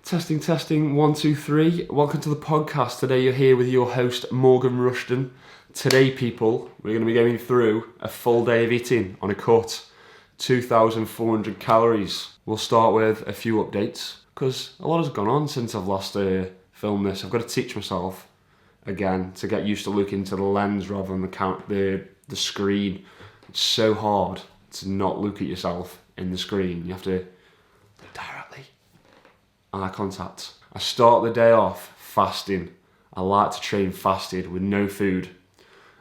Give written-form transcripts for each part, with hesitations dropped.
Testing, testing, 1, 2, 3. Welcome to the podcast. Today you're here with your host, Morgan Rushton. Today, people, we're going to be going through a full day of eating on a cut. 2,400 calories. We'll start with a few updates, because a lot has gone on since I've last filmed this. I've got to teach myself, again, to get used to looking to the lens rather than the screen. It's so hard to not look at yourself in the screen. You have to look directly. Eye contact. I start the day off fasting. I like to train fasted with no food.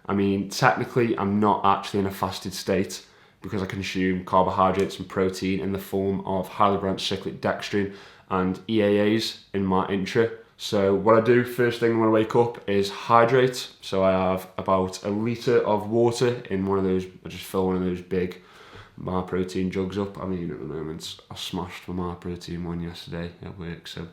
I mean, technically, I'm not actually in a fasted state because I consume carbohydrates and protein in the form of highly branched cyclic dextrin and EAAs in my intra. So what I do first thing when I wake up is hydrate. So I have about a litre of water in one of those. I just fill one of those big My Protein jugs up. I mean, at the moment, I smashed my Protein one yesterday at work, so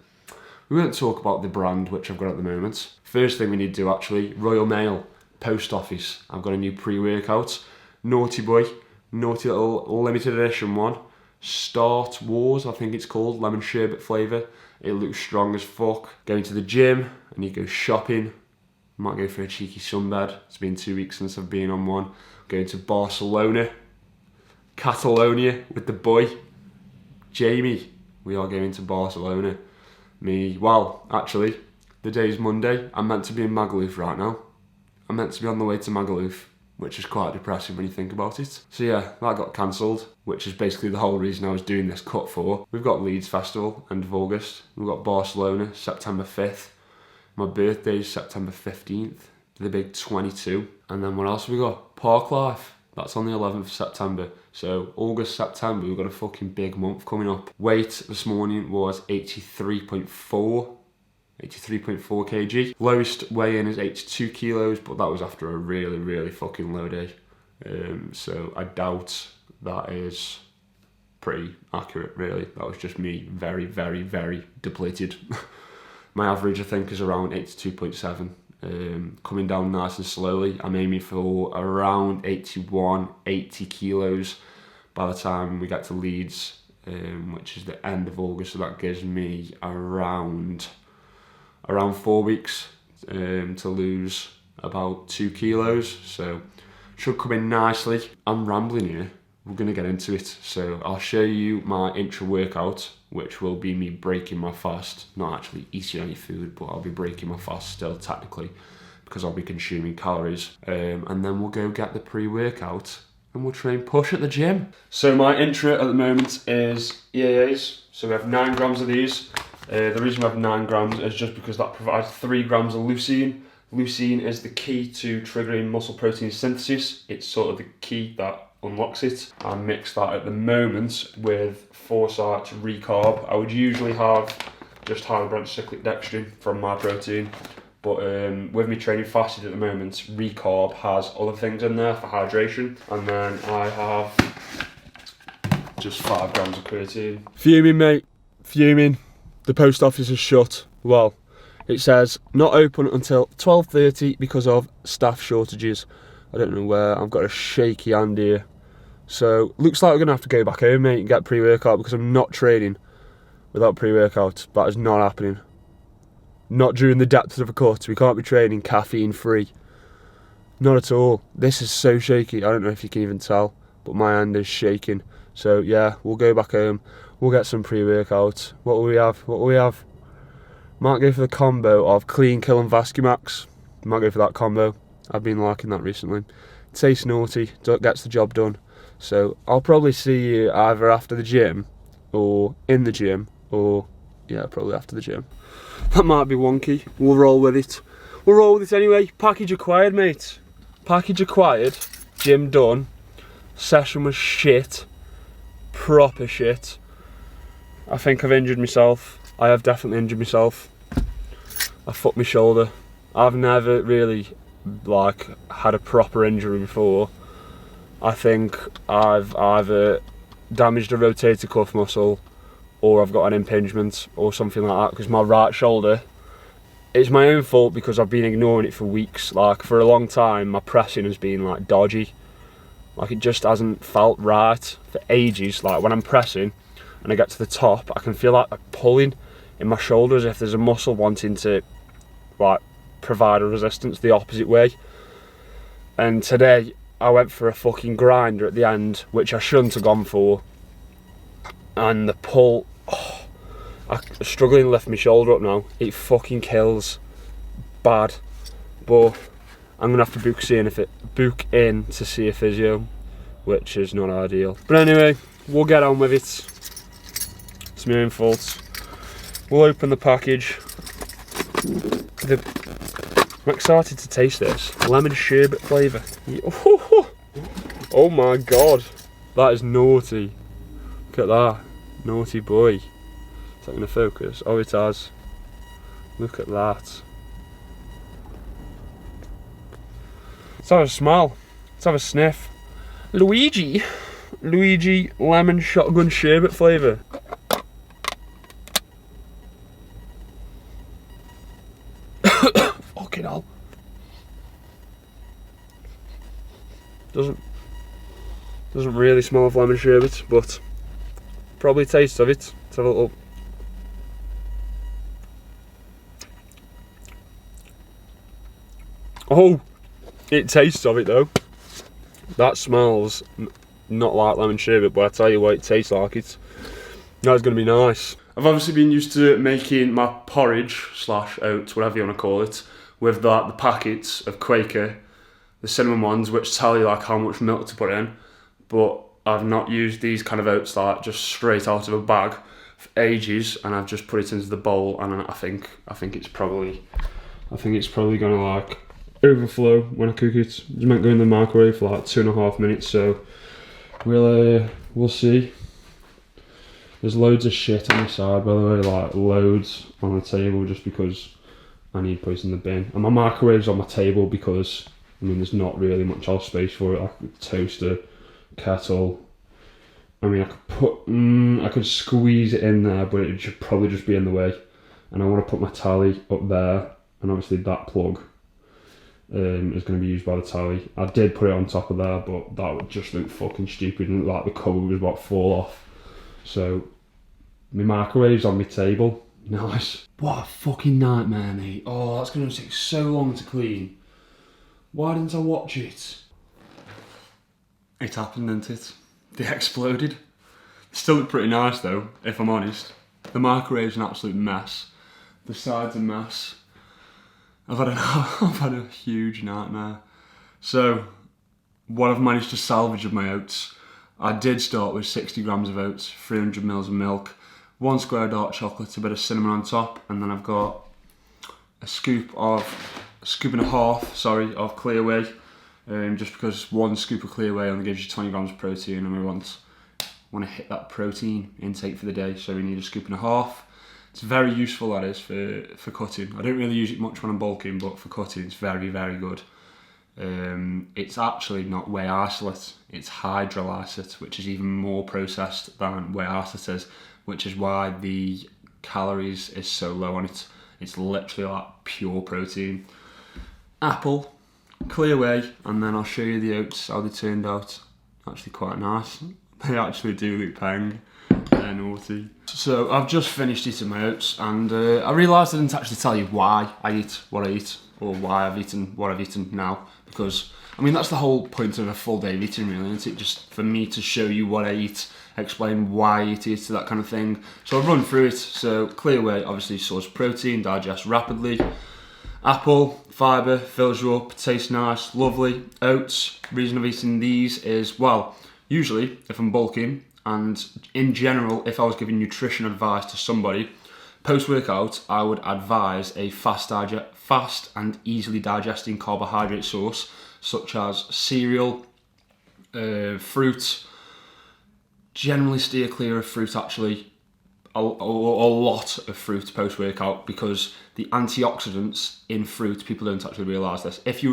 we won't talk about the brand which I've got at the moment. First thing we need to do, actually, Royal Mail, Post Office. I've got a new pre-workout. Naughty boy, naughty little limited edition one. Start Wars, I think it's called, lemon sherbet flavour. It looks strong as fuck. Going to the gym, I need to go shopping. Might go for a cheeky sunbed. It's been 2 weeks since I've been on one. Going to Barcelona. Catalonia with the boy Jamie. We are going to Barcelona. Actually, the day's Monday. I'm meant to be in Magaluf right now. I'm meant to be on the way to Magaluf, which is quite depressing when you think about it. So yeah, that got cancelled, which is basically the whole reason I was doing this cut for. We've got Leeds Festival, end of August. We've got Barcelona, September 5th. My birthday's September 15th, the big 22. And then what else have we got? Park Life. That's on the 11th of September. So August, September, we've got a fucking big month coming up. Weight this morning was 83.4 kg. Lowest weigh-in is 82 kilos, but that was after a really, really fucking low day. So I doubt that is pretty accurate, really. That was just me very, very, very depleted. My average, I think, is around 82.7. Coming down nice and slowly. I'm aiming for around 81, 80 kilos by the time we get to Leeds, which is the end of August. So that gives me around 4 weeks to lose about 2 kilos. So should come in nicely. I'm rambling here. We're going to get into it. So I'll show you my intra workout, which will be me breaking my fast. Not actually eating any food, but I'll be breaking my fast still technically because I'll be consuming calories. And then we'll go get the pre-workout and we'll train push at the gym. So my intra at the moment is EAAs. So we have 9 grams of these. The reason we have 9 grams is just because that provides 3 grams of leucine. Leucine is the key to triggering muscle protein synthesis. It's sort of the key that unlocks it. I mix that at the moment with Foresight Recarb. I would usually have just highly branched cyclic dextrin from My Protein, but with me training fasted at the moment, Recarb has other things in there for hydration, and then I have just 5 grams of creatine. Fuming, mate, fuming. The post office is shut. Well, it says not open until 12:30 because of staff shortages. I don't know where. I've got a shaky hand here. So, looks like we're going to have to go back home, mate, and get pre-workout because I'm not training without pre-workout. That is not happening. Not during the depths of a cut. We can't be training caffeine-free. Not at all. This is so shaky. I don't know if you can even tell, but my hand is shaking. So, yeah, we'll go back home. We'll get some pre-workout. What will we have? Might go for the combo of Clean Kill and Vascumax. Might go for that combo. I've been liking that recently. Tastes naughty, gets the job done. So I'll probably see you either after the gym or in the gym or, yeah, probably after the gym. That might be wonky. We'll roll with it. We'll roll with it anyway. Package acquired, mate. Package acquired. Gym done. Session was shit. Proper shit. I think I've injured myself. I have definitely injured myself. I fucked my shoulder. I've never really had a proper injury before. I think I've either damaged a rotator cuff muscle or I've got an impingement or something like that, because my right shoulder, it's my own fault because I've been ignoring it for weeks. For a long time my pressing has been dodgy. It just hasn't felt right for ages. When I'm pressing and I get to the top, I can feel like pulling in my shoulder as if there's a muscle wanting to like provide a resistance the opposite way. And today I went for a fucking grinder at the end, which I shouldn't have gone for. And the pull, I'm struggling to lift my shoulder up now. It fucking kills bad. But I'm gonna have to book in to see a physio, which is not ideal. But anyway, we'll get on with it. It's my own fault. We'll open the package. I'm excited to taste this lemon sherbet flavour. Oh my god, that is naughty. Look at that, naughty boy. Is that going to focus? Oh, it has. Look at that. Let's have a smell. Let's have a sniff. Luigi lemon shotgun sherbet flavour. Fucking hell. Doesn't really smell of lemon sherbet, but probably taste of it. Let's have a little. Oh, it tastes of it though. That smells not like lemon sherbet, but I tell you what, it tastes like it. That's going to be nice. I've obviously been used to making my porridge / oats, whatever you want to call it, with the packets of Quaker, the cinnamon ones, which tell you like how much milk to put in. But I've not used these kind of oats like just straight out of a bag for ages, and I've just put it into the bowl, and I think it's probably gonna like overflow when I cook it. It's meant to go in the microwave for like 2.5 minutes, so we'll see. There's loads of shit on the side, by the way, like loads on the table, just because I need to put it in the bin. And my microwave's on my table because, I mean, there's not really much else space for it, like a toaster, kettle. I mean, I could squeeze it in there, but it should probably just be in the way. And I want to put my tally up there, and obviously that plug is going to be used by the tally. I did put it on top of there, but that would just look fucking stupid, and like the cover was about to fall off. So my microwave's on my table. Nice. What a fucking nightmare, mate. Oh, that's going to take so long to clean. Why didn't I watch it? It happened, didn't it? They exploded. They still look pretty nice though, if I'm honest. The microwave's an absolute mess. The side's a mess. I've had a huge nightmare. So, what I've managed to salvage of my oats, I did start with 60 grams of oats, 300 mils of milk, 1 square dark chocolate, a bit of cinnamon on top, and then I've got a scoop and a half of Clear Whey, just because 1 scoop of Clear Whey only gives you 20 grams of protein, and we want to hit that protein intake for the day, so we need a scoop and a half. It's very useful, that is, for cutting. I don't really use it much when I'm bulking, but for cutting it's very, very good. It's actually not whey isolate, it's hydrolysate, which is even more processed than whey isolate is, which is why the calories is so low on it. It's literally like pure protein. Apple, Clear Whey, and then I'll show you the oats, how they turned out. Actually quite nice. They actually do look peng. They're naughty. So I've just finished eating my oats, and I realised I didn't actually tell you why I eat what I eat, or why I've eaten what I've eaten now, because I mean that's the whole point of a full day of eating, really, isn't it? Just for me to show you what I eat, explain why I eat it, that kind of thing. So I'll run through it. So Clear Whey obviously stores protein, digests rapidly. Apple, fibre, fills you up, tastes nice, lovely. Oats, reason of eating these is, well, usually if I'm bulking, and in general, if I was giving nutrition advice to somebody, post-workout, I would advise a fast and easily digesting carbohydrate source, such as cereal, fruit. Generally steer clear of fruit, actually, a lot of fruit post-workout, because the antioxidants in fruit, people don't actually realise this. If you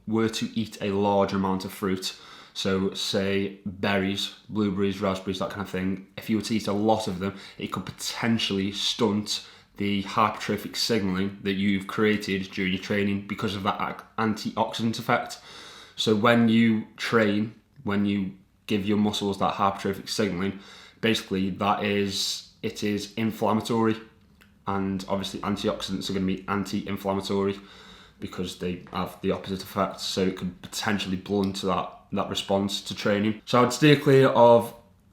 were to eat a large amount of fruit, so say berries, blueberries, raspberries, that kind of thing, if you were to eat a lot of them, it could potentially stunt the hypertrophic signalling that you've created during your training because of that antioxidant effect. So when you train, when you give your muscles that hypertrophic signalling, basically it is inflammatory, and obviously antioxidants are going to be anti-inflammatory because they have the opposite effect, so it could potentially blunt that response to training. So I'd steer clear of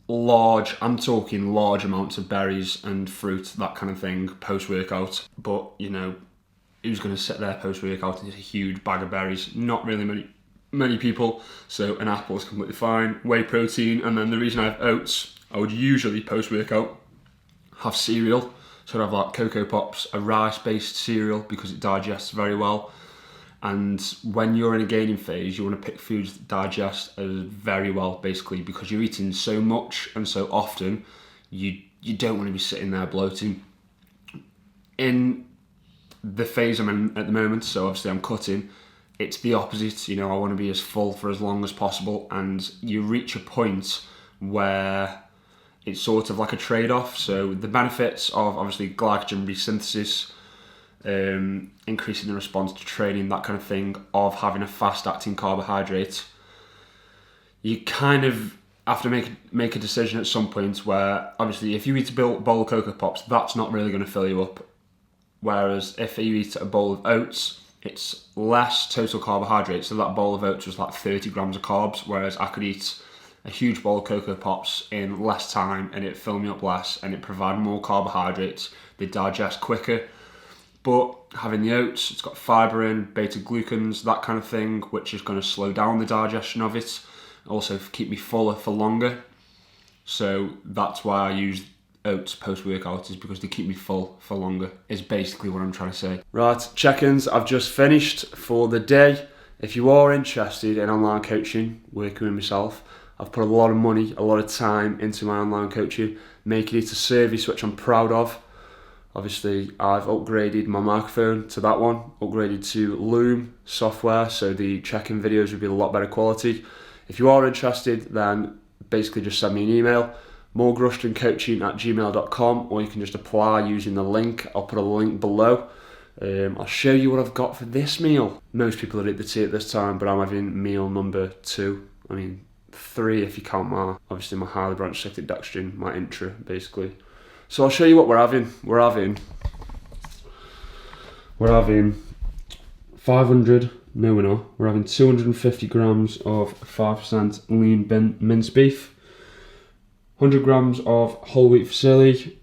I'm talking large amounts of berries and fruit, that kind of thing, post-workout. But, you know, who's going to sit there post-workout and eat a huge bag of berries? Not really many people, so an apple is completely fine. Whey protein, and then the reason I have oats, I would usually post-workout have cereal. So I'd have like Cocoa Pops, a rice-based cereal, because it digests very well. And when you're in a gaining phase, you want to pick foods that digest very well, basically, because you're eating so much and so often, you don't want to be sitting there bloating. In the phase I'm in at the moment, so obviously I'm cutting, it's the opposite. You know, I want to be as full for as long as possible, and you reach a point where it's sort of like a trade-off. So the benefits of obviously glycogen resynthesis, increasing the response to training, that kind of thing, of having a fast-acting carbohydrate, you kind of have to make a decision at some point where, obviously, if you eat a bowl of Cocoa Pops, that's not really going to fill you up. Whereas if you eat a bowl of oats, it's less total carbohydrates. So that bowl of oats was like 30 grams of carbs, whereas I could eat a huge bowl of Cocoa Pops in less time and it fill me up less and it provide more carbohydrates. They digest quicker. But having the oats, it's got fibre in, beta-glucans, that kind of thing, which is going to slow down the digestion of it. Also keep me fuller for longer. So that's why I use oats post-workout, is because they keep me full for longer, is basically what I'm trying to say. Right, check-ins, I've just finished for the day. If you are interested in online coaching, working with myself, I've put a lot of money, a lot of time into my online coaching, making it a service which I'm proud of. Obviously, I've upgraded my microphone to that one, upgraded to Loom software, so the check-in videos will be a lot better quality. If you are interested, then basically just send me an email, morgrushtoncoaching@gmail.com, or you can just apply using the link. I'll put a link below. I'll show you what I've got for this meal. Most people are at the tea at this time, but I'm having meal number 2. I mean, 3 if you count my highly branched cyclic dextrin, my intra, basically. So I'll show you what we're having. We're having 500, no we're not. We're having 250 grams of 5% lean minced beef, 100 grams of whole wheat fusilli.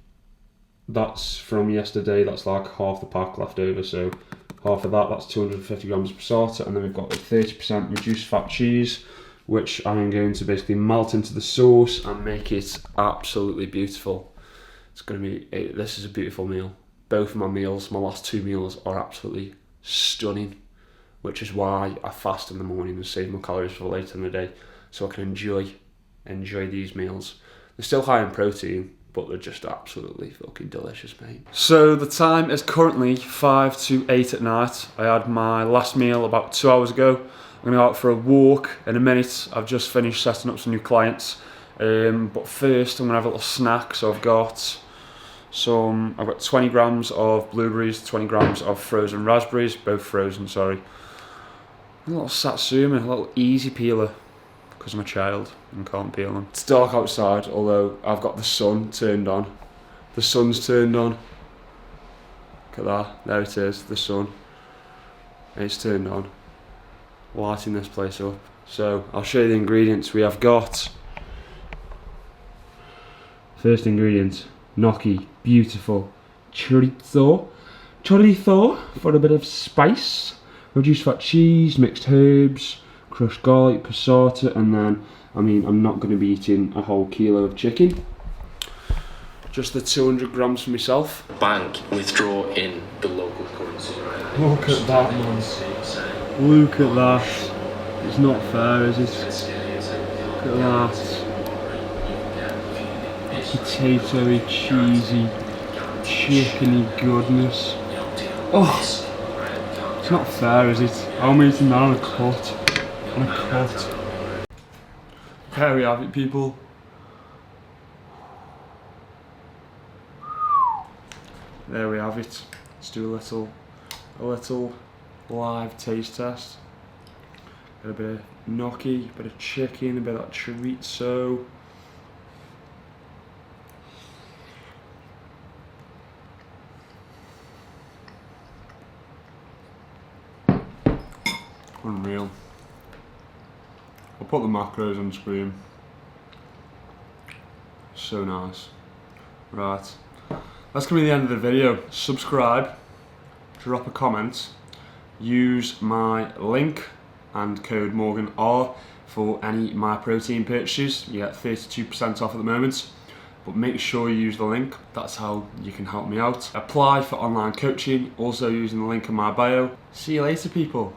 That's from yesterday, that's like half the pack left over, so half of that's 250 grams of passata, and then we've got a 30% reduced fat cheese, which I'm going to basically melt into the sauce and make it absolutely beautiful. This is a beautiful meal. Both of my meals, my last 2 meals, are absolutely stunning, which is why I fast in the morning and save my calories for later in the day, so I can enjoy these meals. They're still high in protein, but they're just absolutely fucking delicious, mate. So the time is currently 5 to 8 at night. I had my last meal about 2 hours ago. I'm gonna go out for a walk in a minute. I've just finished setting up some new clients. But first I'm gonna have a little snack. So I've got 20 grams of blueberries, 20 grams of frozen raspberries, both frozen, sorry. A little satsuma, a little easy peeler, because I'm a child and can't peel them. It's dark outside, although I've got the sun turned on. The sun's turned on. Look at that, there it is, the sun. It's turned on. Lighting this place up. So I'll show you the ingredients. We have got, first ingredient, gnocchi, beautiful chorizo for a bit of spice, reduced fat cheese, mixed herbs, crushed garlic, passata, and then, I'm not going to be eating a whole kilo of chicken. Just the 200 grams for myself. Bank, withdraw in the local currency. Look at that, man. Look at that. It's not fair, is it? Look at that. Potatoey, cheesy, chickeny goodness. Oh, it's not fair, is it? I'm eating that on a cut. There we have it, people. There we have it. Let's do a little live taste test. Got a bit of gnocchi, a bit of chicken, a bit of that chorizo. Unreal. I'll put the macros on screen. So nice. Right. That's going to be the end of the video. Subscribe, drop a comment, use my link and code MorganR for any My Protein purchases. You get 32% off at the moment, but make sure you use the link. That's how you can help me out. Apply for online coaching, also using the link in my bio. See you later, people.